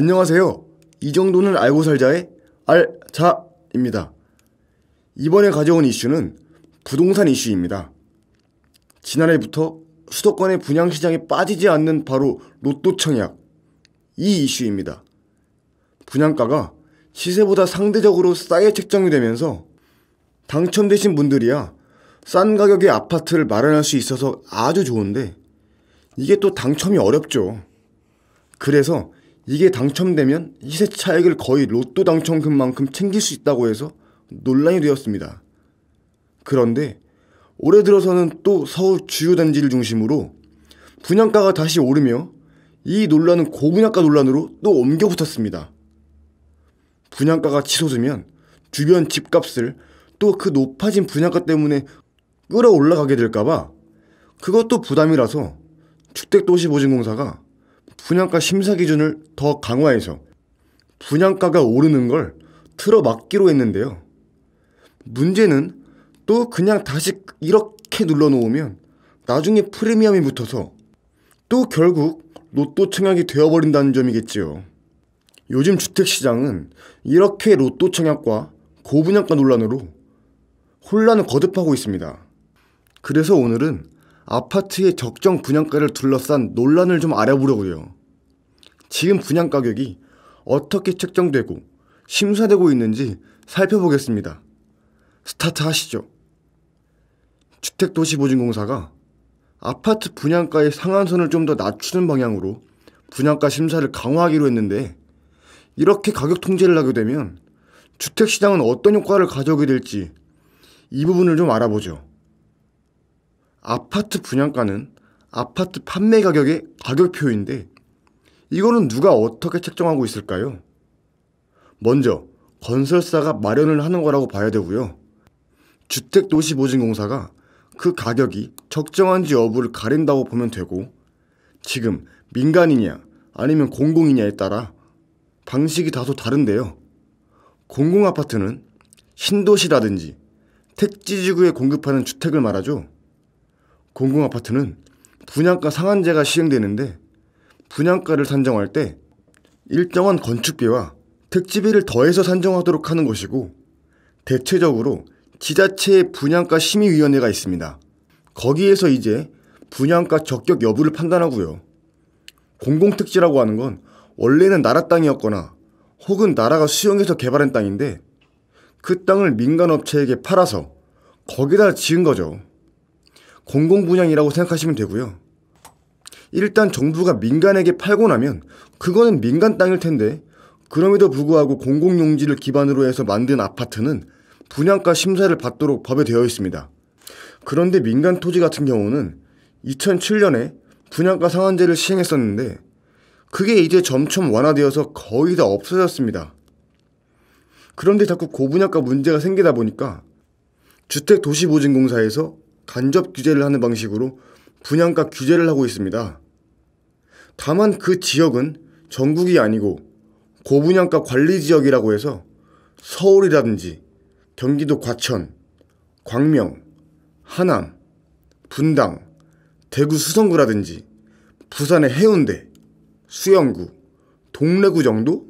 안녕하세요. 이 정도는 알고 살자의 알자입니다. 이번에 가져온 이슈는 부동산 이슈입니다. 지난해부터 수도권의 분양시장에 빠지지 않는 바로 로또 청약, 이 이슈입니다. 분양가가 시세보다 상대적으로 싸게 책정이 되면서 당첨되신 분들이야 싼 가격의 아파트를 마련할 수 있어서 아주 좋은데 이게 또 당첨이 어렵죠. 그래서 이게 당첨되면 시세 차익을 거의 로또 당첨금만큼 챙길 수 있다고 해서 논란이 되었습니다. 그런데 올해 들어서는 또 서울 주요 단지를 중심으로 분양가가 다시 오르며 이 논란은 고분양가 논란으로 또 옮겨 붙었습니다. 분양가가 치솟으면 주변 집값을 또 그 높아진 분양가 때문에 끌어올라가게 될까봐 그것도 부담이라서 주택도시보증공사가 분양가 심사 기준을 더 강화해서 분양가가 오르는 걸 틀어막기로 했는데요. 문제는 또 그냥 다시 이렇게 눌러놓으면 나중에 프리미엄이 붙어서 또 결국 로또 청약이 되어버린다는 점이겠지요. 요즘 주택시장은 이렇게 로또 청약과 고분양가 논란으로 혼란을 거듭하고 있습니다. 그래서 오늘은 아파트의 적정 분양가를 둘러싼 논란을 좀 알아보려고요. 지금 분양가격이 어떻게 책정되고 심사되고 있는지 살펴보겠습니다. 스타트 하시죠. 주택도시보증공사가 아파트 분양가의 상한선을 좀 더 낮추는 방향으로 분양가 심사를 강화하기로 했는데 이렇게 가격 통제를 하게 되면 주택시장은 어떤 효과를 가져오게 될지 이 부분을 좀 알아보죠. 아파트 분양가는 아파트 판매 가격의 가격표인데 이거는 누가 어떻게 책정하고 있을까요? 먼저 건설사가 마련을 하는 거라고 봐야 되고요. 주택도시보증공사가 그 가격이 적정한지 여부를 가린다고 보면 되고 지금 민간이냐 아니면 공공이냐에 따라 방식이 다소 다른데요. 공공아파트는 신도시라든지 택지지구에 공급하는 주택을 말하죠. 공공아파트는 분양가 상한제가 시행되는데 분양가를 산정할 때 일정한 건축비와 택지비를 더해서 산정하도록 하는 것이고 대체적으로 지자체의 분양가 심의위원회가 있습니다. 거기에서 이제 분양가 적격 여부를 판단하고요. 공공택지라고 하는 건 원래는 나라 땅이었거나 혹은 나라가 수용해서 개발한 땅인데 그 땅을 민간업체에게 팔아서 거기다 지은 거죠. 공공분양이라고 생각하시면 되고요. 일단 정부가 민간에게 팔고 나면 그거는 민간 땅일 텐데 그럼에도 불구하고 공공용지를 기반으로 해서 만든 아파트는 분양가 심사를 받도록 법에 되어 있습니다. 그런데 민간 토지 같은 경우는 2007년에 분양가 상한제를 시행했었는데 그게 이제 점점 완화되어서 거의 다 없어졌습니다. 그런데 자꾸 고분양가 문제가 생기다 보니까 주택도시보증공사에서 간접 규제를 하는 방식으로 분양가 규제를 하고 있습니다. 다만 그 지역은 전국이 아니고 고분양가 관리지역이라고 해서 서울이라든지 경기도 과천, 광명, 하남, 분당, 대구 수성구라든지 부산의 해운대, 수영구, 동래구 정도?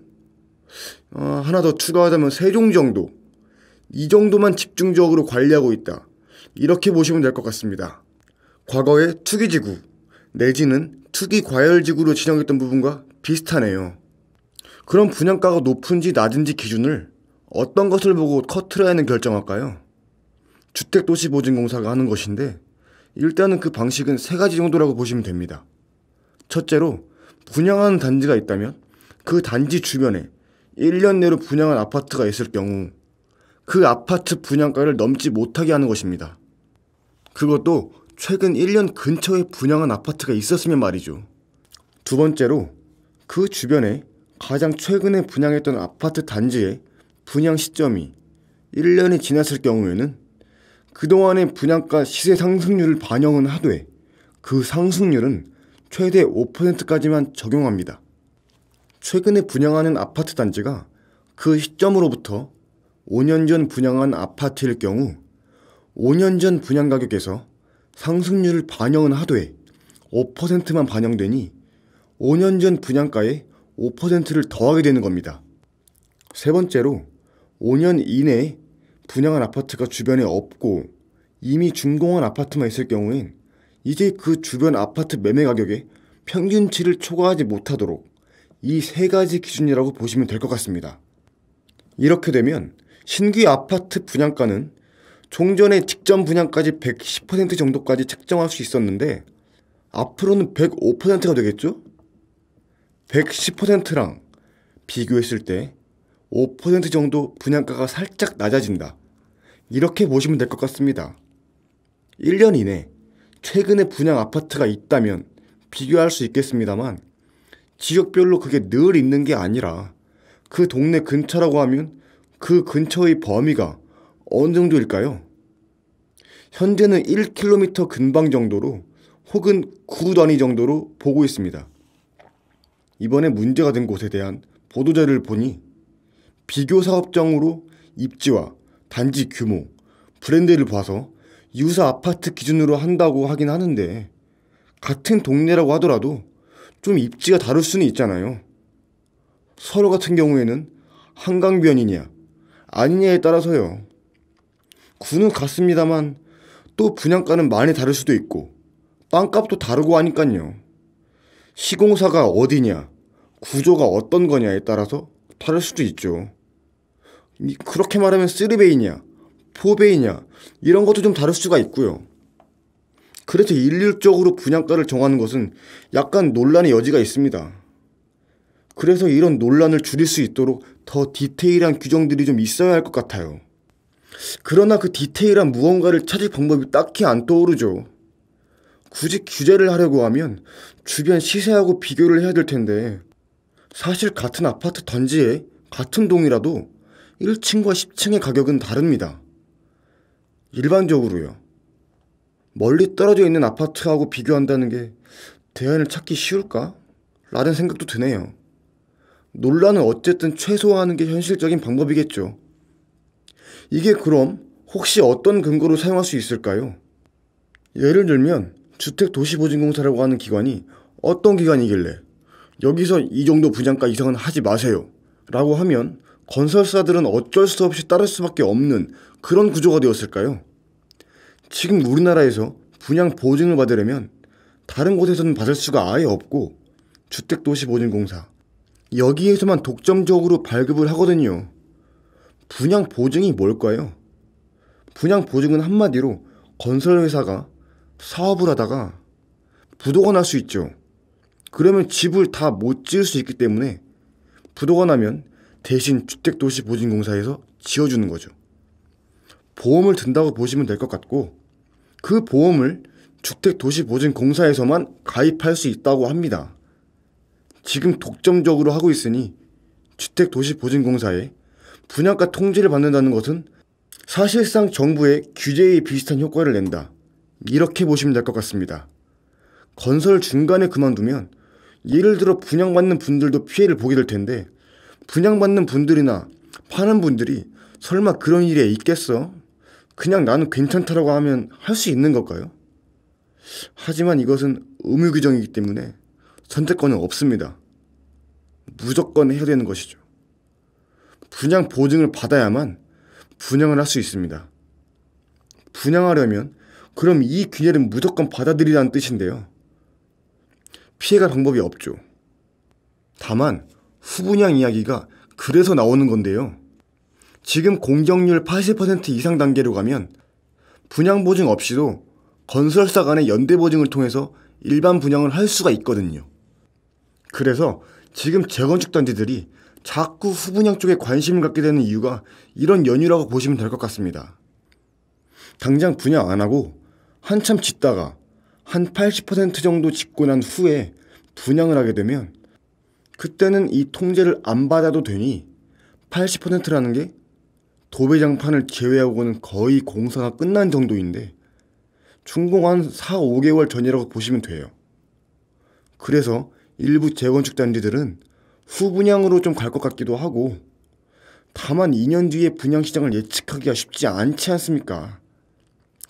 하나 더 추가하자면 세종 정도. 이 정도만 집중적으로 관리하고 있다. 이렇게 보시면 될 것 같습니다. 과거의 투기지구 내지는 투기과열지구로 지정했던 부분과 비슷하네요. 그럼 분양가가 높은지 낮은지 기준을 어떤 것을 보고 커트라인을 결정할까요? 주택도시보증공사가 하는 것인데 일단은 그 방식은 세 가지 정도라고 보시면 됩니다. 첫째로 분양하는 단지가 있다면 그 단지 주변에 1년 내로 분양한 아파트가 있을 경우 그 아파트 분양가를 넘지 못하게 하는 것입니다. 그것도 최근 1년 근처에 분양한 아파트가 있었으면 말이죠. 두 번째로 그 주변에 가장 최근에 분양했던 아파트 단지의 분양 시점이 1년이 지났을 경우에는 그동안의 분양가 시세 상승률을 반영은 하되 그 상승률은 최대 5%까지만 적용합니다. 최근에 분양하는 아파트 단지가 그 시점으로부터 5년 전 분양한 아파트일 경우 5년 전 분양 가격에서 상승률을 반영은 하되 5%만 반영되니 5년 전 분양가의 5%를 더하게 되는 겁니다. 세 번째로 5년 이내에 분양한 아파트가 주변에 없고 이미 준공한 아파트만 있을 경우엔 이제 그 주변 아파트 매매 가격에 평균치를 초과하지 못하도록 이 세 가지 기준이라고 보시면 될 것 같습니다. 이렇게 되면 신규 아파트 분양가는 종전에 직전 분양까지 110% 정도까지 책정할 수 있었는데 앞으로는 105%가 되겠죠? 110%랑 비교했을 때 5% 정도 분양가가 살짝 낮아진다. 이렇게 보시면 될 것 같습니다. 1년 이내 최근에 분양 아파트가 있다면 비교할 수 있겠습니다만 지역별로 그게 늘 있는 게 아니라 그 동네 근처라고 하면 그 근처의 범위가 어느 정도일까요? 현재는 1km 근방 정도로 혹은 구 단위 정도로 보고 있습니다. 이번에 문제가 된 곳에 대한 보도자료를 보니 비교 사업장으로 입지와 단지 규모, 브랜드를 봐서 유사 아파트 기준으로 한다고 하긴 하는데 같은 동네라고 하더라도 좀 입지가 다를 수는 있잖아요. 서울 같은 경우에는 한강변이냐 아니냐에 따라서요. 구는 같습니다만 또 분양가는 많이 다를 수도 있고 땅값도 다르고 하니깐요. 시공사가 어디냐, 구조가 어떤 거냐에 따라서 다를 수도 있죠. 그렇게 말하면 3베이냐, 4베이냐 이런 것도 좀 다를 수가 있고요. 그래서 일률적으로 분양가를 정하는 것은 약간 논란의 여지가 있습니다. 그래서 이런 논란을 줄일 수 있도록 더 디테일한 규정들이 좀 있어야 할 것 같아요. 그러나 그 디테일한 무언가를 찾을 방법이 딱히 안 떠오르죠. 굳이 규제를 하려고 하면 주변 시세하고 비교를 해야 될 텐데 사실 같은 아파트 단지에 같은 동이라도 1층과 10층의 가격은 다릅니다. 일반적으로요. 멀리 떨어져 있는 아파트하고 비교한다는 게 대안을 찾기 쉬울까? 라는 생각도 드네요. 논란은 어쨌든 최소화하는 게 현실적인 방법이겠죠. 이게 그럼 혹시 어떤 근거로 사용할 수 있을까요? 예를 들면 주택도시보증공사라고 하는 기관이 어떤 기관이길래 여기서 이 정도 분양가 이상은 하지 마세요 라고 하면 건설사들은 어쩔 수 없이 따를 수밖에 없는 그런 구조가 되었을까요? 지금 우리나라에서 분양 보증을 받으려면 다른 곳에서는 받을 수가 아예 없고 주택도시보증공사 여기에서만 독점적으로 발급을 하거든요. 분양 보증이 뭘까요? 분양 보증은 한마디로 건설회사가 사업을 하다가 부도가 날 수 있죠. 그러면 집을 다 못 지을 수 있기 때문에 부도가 나면 대신 주택도시보증공사에서 지어주는 거죠. 보험을 든다고 보시면 될 것 같고 그 보험을 주택도시보증공사에서만 가입할 수 있다고 합니다. 지금 독점적으로 하고 있으니 주택도시보증공사에 분양가 통지를 받는다는 것은 사실상 정부의 규제에 비슷한 효과를 낸다. 이렇게 보시면 될 것 같습니다. 건설 중간에 그만두면 예를 들어 분양받는 분들도 피해를 보게 될 텐데 분양받는 분들이나 파는 분들이 설마 그런 일에 있겠어? 그냥 나는 괜찮다라고 하면 할 수 있는 걸까요? 하지만 이것은 의무 규정이기 때문에 선택권은 없습니다. 무조건 해야 되는 것이죠. 분양 보증을 받아야만 분양을 할 수 있습니다. 분양하려면 그럼 이 규제를 무조건 받아들이라는 뜻인데요. 피해갈 방법이 없죠. 다만 후분양 이야기가 그래서 나오는 건데요. 지금 공정률 80% 이상 단계로 가면 분양보증 없이도 건설사 간의 연대보증을 통해서 일반 분양을 할 수가 있거든요. 그래서 지금 재건축 단지들이 자꾸 후분양 쪽에 관심을 갖게 되는 이유가 이런 연유라고 보시면 될 것 같습니다. 당장 분양 안 하고 한참 짓다가 한 80% 정도 짓고 난 후에 분양을 하게 되면 그때는 이 통제를 안 받아도 되니 80%라는 게 도배장판을 제외하고는 거의 공사가 끝난 정도인데 준공한 4, 5개월 전이라고 보시면 돼요. 그래서 일부 재건축 단지들은 후분양으로 좀 갈 것 같기도 하고 다만 2년 뒤에 분양시장을 예측하기가 쉽지 않지 않습니까?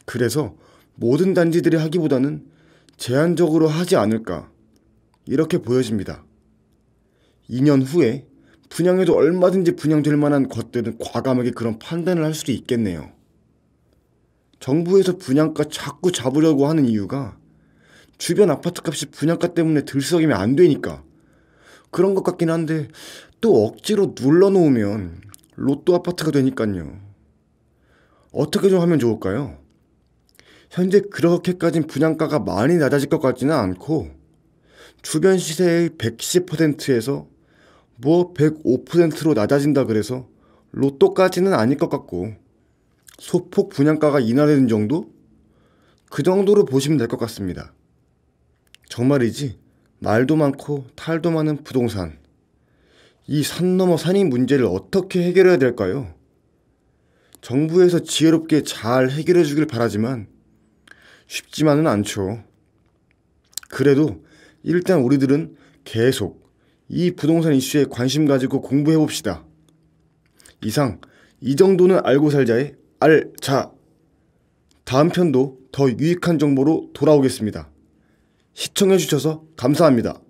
그래서 모든 단지들이 하기보다는 제한적으로 하지 않을까 이렇게 보여집니다. 2년 후에 분양해도 얼마든지 분양될 만한 것들은 과감하게 그런 판단을 할 수도 있겠네요. 정부에서 분양가 자꾸 잡으려고 하는 이유가 주변 아파트값이 분양가 때문에 들썩이면 안 되니까 그런 것 같긴 한데, 또 억지로 눌러놓으면 로또 아파트가 되니까요. 어떻게 좀 하면 좋을까요? 현재 그렇게까진 분양가가 많이 낮아질 것 같지는 않고 주변 시세의 110%에서 뭐 105%로 낮아진다 그래서 로또까지는 아닐 것 같고 소폭 분양가가 인하되는 정도? 그 정도로 보시면 될 것 같습니다. 정말이지 말도 많고 탈도 많은 부동산. 이 산 넘어 산인 문제를 어떻게 해결해야 될까요? 정부에서 지혜롭게 잘 해결해 주길 바라지만 쉽지만은 않죠. 그래도 일단 우리들은 계속 이 부동산 이슈에 관심 가지고 공부해 봅시다. 이상 이 정도는 알고 살자의 알자. 다음 편도 더 유익한 정보로 돌아오겠습니다. 시청해 주셔서 감사합니다.